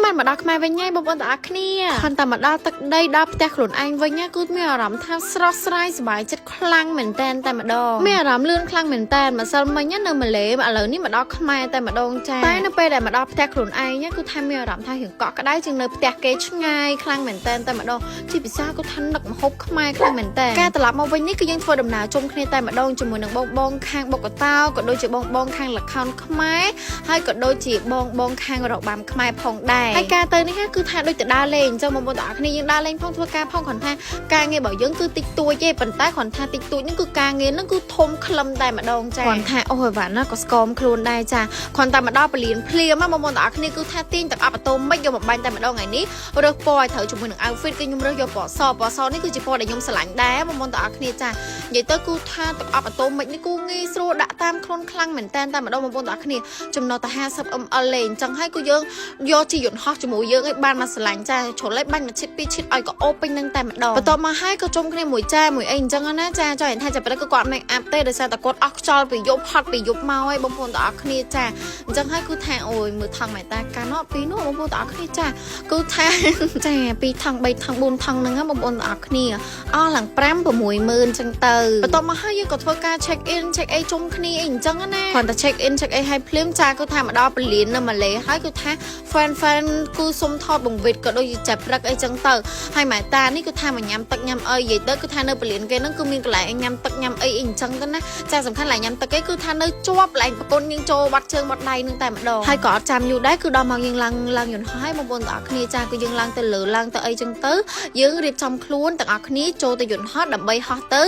បានមកដល់ខ្មែរវិញហើយបងប្អូនទាំងអស់គ្នាខនតែមកដល់ទឹកដីដល់ផ្ទះខ្លួនឯងវិញណាគឺមានអារម្មណ៍ថាស្រស់ស្រាយសប្បាយចិត្តខ្លាំងមែនតែនតែម្ដងមានអារម្មណ៍លឿនខ្លាំងមែនតែនម្សិលមិញនៅម៉ាឡេឥឡូវនេះមកដល់ខ្មែរតែម្ដងចាតែនៅពេលដែលមកដល់ផ្ទះខ្លួនឯងគឺថាមានអារម្មណ៍ថារឿងកក់ក្ដៅជាងនៅផ្ទះគេឆ្ងាយខ្លាំងមែនតែនតែម្ដងជាពិសេសគឺថានឹកម្ហូបខ្មែរខ្លាំងមែនតែនការត្រឡប់មកវិញនេះគឺយើងធ្វើដំណើរជុំគ្នាតែម្ដងជាមួយនឹងបងខាងបុកកតោក៏ដូចជាបងខាងល្ខោនខ្មែរហើយក៏ដូចជាបងខាងរបាំខ្មែរផងដែរហើយការទៅនេះគឺថាដូចទៅដើរលេងអញ្ចឹងបងប្អូនទាំងអស់គ្នាយើងដើរលេងផងធ្វើការផងគ្រាន់ថាការងាររបស់យើងគឺតិចតួចទេប៉ុន្តែគ្រាន់ថាតិចតួចហ្នឹងគឺការងារហ្នឹងគឺធំក្លឹមតែម្ដងចាគ្រាន់ថាអូយវ៉ាណាក៏ស្គមខ្លួនដែរចាគ្រាន់តែមកដល់ពលានភ្លាមបងប្អូនទាំងអស់គ្នាគឺថាទាញទឹកអាប់ម៉ូតូមិនយកមកបាញ់តែម្ដងថ្ងៃនេះរើសពណ៌ឲ្យត្រូវជាមួយនឹង outfit គឺខ្ញុំរើសយកពណ៌សនេះគឺជាពណ៌ដែលខ្ញុំស្រឡាញ់ដែរបងប្អូនទាំងអស់គ្នាចានិយាយទៅគឺថាទឹកអាប់ម៉ូតូមិននេះគឺងាយស្រួលដាក់តាមខ្លួនខ្លាំងមែនតែនតែម្ដងបងប្អូនទាំងអស់គ្នាចំណុះតែ 50ml លេងអញ្ចឹងហើយគឺយើងយកជាយន្តហោះជាមួយយើងឲ្យបានមកស្រឡាញ់ចាជ្រុលឲ្យបាញ់មួយឈិតពីរឈិតឲ្យក៏អូពេញនឹងតែម្ដងបន្ទាប់មកហើយក៏ជុំគ្នាមួយចាមួយអីអញ្ចឹងណាចាចង់និយាយថាចាប់តែគាត់មិនអាប់ទេដោយសារតែគាត់អស់ខ្យល់ពីយប់ហត់ពីយប់មកហើយបងប្អូនទាំងអស់គ្នាចាអញ្ចឹងហើយគឺថាអូយមើលថងម៉ែតាកាណោពីនោះបងប្អូនទាំងអស់គ្នាចាគឺថាចា2ថង3ថង4ថងហ្នឹងបងប្អូនទាំងអស់គ្នាអស់ឡើង5 60000អញ្ចឹងទៅបន្ទាប់មកហើយយើងក៏ធ្វើការ check in check អីជុំគ្នាអីអញ្ចឹងណាគ្រាន់តែ check in check អីឲ្យភ្លាមចាគឺថាមកដល់ពលាននៅម៉ាឡេហើយគឺថា fan គឺសុំថតបង្វិតក៏ដូចជាចាប់ព្រឹកអីចឹងទៅហើយម៉ែតានេះគឺថាមកញ៉ាំទឹកញ៉ាំអីនិយាយទៅគឺថានៅពលានគេហ្នឹងគឺមានកន្លែងញ៉ាំទឹកញ៉ាំអីអញ្ចឹងទៅណាចាសំខាន់ឡើយញ៉ាំទឹកគេគឺថានៅជាប់កន្លែងប្រពន្ធយើងចូលបាត់ជើងបាត់ដៃនឹងតែម្ដងហើយក៏អត់ចាំយូរដែរគឺដល់មកយើងឡើងយន្តហោះហើយបងប្អូនទាំងអស់គ្នាចាគឺយើងឡើងទៅលើឡើងទៅអីចឹងទៅយើងរៀបចំខ្លួនទាំងអស់គ្នាចូលទៅយន្តហោះដើម្បីហោះទៅ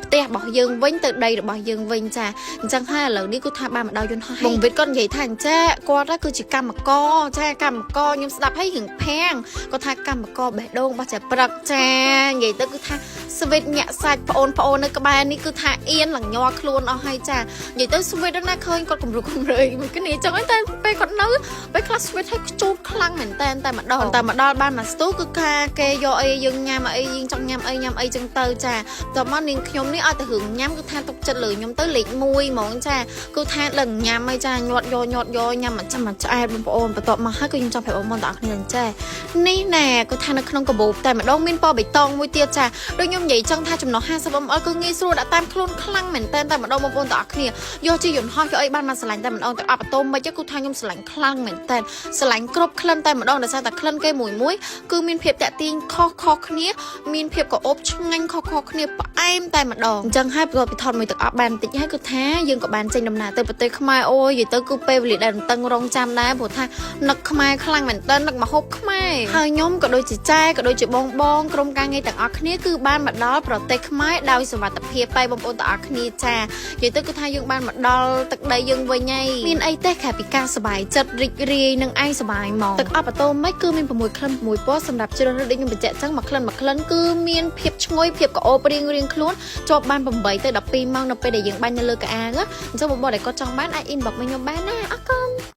ផ្ទះរបស់យើងវិញទៅដីរបស់យើងវិញចាអញ្ចឹងហើយឥឡូវនេះគឺថាបានមកដល់យន្តហោះបងវិតគាត់និយាយថាអញ្ចឹងគាត់គឺជាកម្មករចាកម្មករខ្ញុំស្ដាប់ហើយរឿងភាំងគាត់ថាកម្មករបេះដូងរបស់ចាព្រឹកចានិយាយទៅគឺថាស្វីតញាក់សាច់ប្អូននៅក្បែរនេះគឺថាអៀនឡើងញ័រខ្លួនអស់ហើយចានិយាយទៅស្វីតណាឃើញគាត់គំរើយមួយគ្នាអញ្ចឹងតែពេលគាត់នៅពេលខ្លះស្វីតឲ្យខ្ជូតខ្លាំងមែនតែម្ដងតែមកដល់បានមកស្ទូគឺថាគេយកអីយើងញ៉ាំអីយើងចង់ញ៉ាំអីចឹងទៅចាតោះមកនាងខ្ញុំនេះឲ្យតែរឿងញ៉ាំគឺថាទុកចិត្តលើខ្ញុំទៅលេខ1ហ្មងចាគឺថាដឹងញ៉ាំហើយចាញាត់យកញ៉ាំមួយឆ្អែតបងប្អូនបន្ទាប់មកហើយគឺខ្ញុំចង់ប្រាប់បងប្អូនទាំងអស់គ្នាចានេះណែគឺថានៅក្នុងកាបូបតែម្ដងមានពណ៌បៃតងមួយទៀតចាដូចខ្ញុំនិយាយចឹងថាចំណុះ 50ml គឺងាយស្រួលដាក់តាមខ្លួនខ្លាំងមែនតែម្ដងបងប្អូនទាំងអស់គ្នាយកជាយន្តហោះយកអីបានមកស្រឡាញ់តែម្ដងទៅអាប់ម៉ូតូមិនគឺថាខ្ញុំស្រឡាញ់ខ្លាំងមែនតែស្រឡាញ់គ្រប់ក្លិនតែម្ដងដោយសារតែក្លិនគេមួយគឺមានភាពតាក់ទាញខុសគ្នាមានភាពក្រអូបឆ្ងាញ់ខុសគ្នាផ្អែមតែម្ដងអញ្ចឹងហើយបន្ទាប់ពីថតមួយទឹកអប់បានបន្តិចហើយគឺថាយើងក៏បានចេញដំណើរទៅប្រទេសខ្មែរអូយនិយាយទៅគឺពេលវេលាដែលតឹងរងចាំដែរព្រោះថានឹកខ្មែរខ្លាំងមែនតើនឹកម្ហូបខ្មែរហើយខ្ញុំក៏ដូចជាចាយក៏ដូចជាបងក្រុមការងារទាំងអស់គ្នាគឺបានមកដល់ប្រទេសខ្មែរដោយសុវត្ថិភាពតែបងប្អូនទាំងអស់គ្នាចានិយាយទៅគឺថាយើងបានមកដល់ទឹកដីយើងវិញហើយមានអីទេខែពីការសប្បាយចិត្តរីករាយនឹងឯងសប្បាយហ្មងទឹកអប់ម៉ូតូមិនគឺមាន6ក្លិន6ពណ៌សម្រាប់ជ្រើសរើសដូចខ្ញុំបញ្ជាក់ចឹងមួយក្លិនគឺមានភាពឈ្ងុយភាពក្រអូបរៀងខ្លួនជាប់បាន8ទៅ12ម៉ោងនៅពេលដែលយើងបាញ់នៅលើកៅអៅអញ្ចឹងបងប្អូនដែលគាត់ចង់បានអាច inbox មកខ្ញុំបានណាអរគុណ